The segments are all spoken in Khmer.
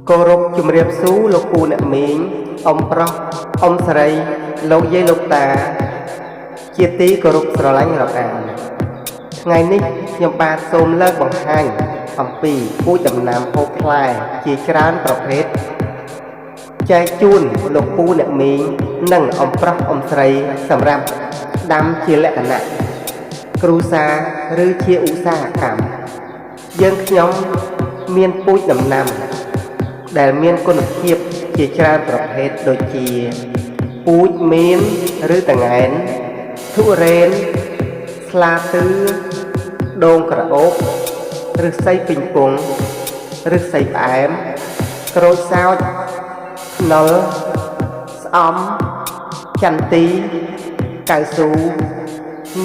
គោរពជំរាបសួរលោកពូអ្នកមីងអ៊ំប្រុសអ៊ំស្រីលោកយាយលោកតាជាទីគោរពស្រឡាញ់រាប់អានថ្ងៃនេះខ្ញុំបាទសូមលើកបង្ហាញអំពីពូជដំណាំហូបផ្លែជាច្រើនប្រភេទចែកជូនលោកពូអ្នកមីងនិងអ៊ំប្រុសអ៊ំស្រីសម្រាប់ដាំជាលក្ខណៈគ្រួសារឬជាឧស្សាហកម្មយើងខ្ញុំមានពូជដំណាំដែលមានគុណភាពជាច្រើនប្រភេទដូចជាពូជមៀនឬតង្កែនទុរេនស្លាតឺដូងក្រអូបឫស្សីពេញពងឫស្សីផ្អែមក្រូចសើចខ្នុរស្អំចន្ទីកៅស៊ូ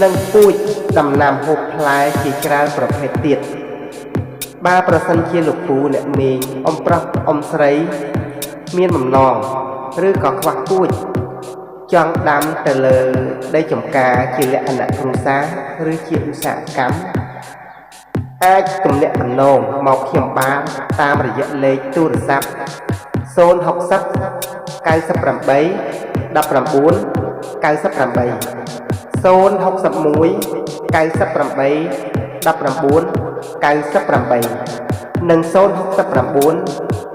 និងពូជដំណាំហូបផ្លែជាច្រើនប្រភេទទៀតបើប្រសិនជាលោកពូអ្នកមីងអ៊ំប្រុសអ៊ំស្រីមានបំណងឬក៏ខ្វះពូជចង់ដាំទៅលើដីចម្ការជាលក្ខណៈគ្រួសារឬជាឧស្សាហកម្មអាចទំនាក់ទំនងមកខ្ញុំបានតាមរយៈលេខទូរស័ព្ទ060 98 19 98 061 98 19 98 និង069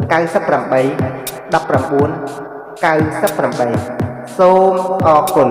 98 19 98សូមអរគុណ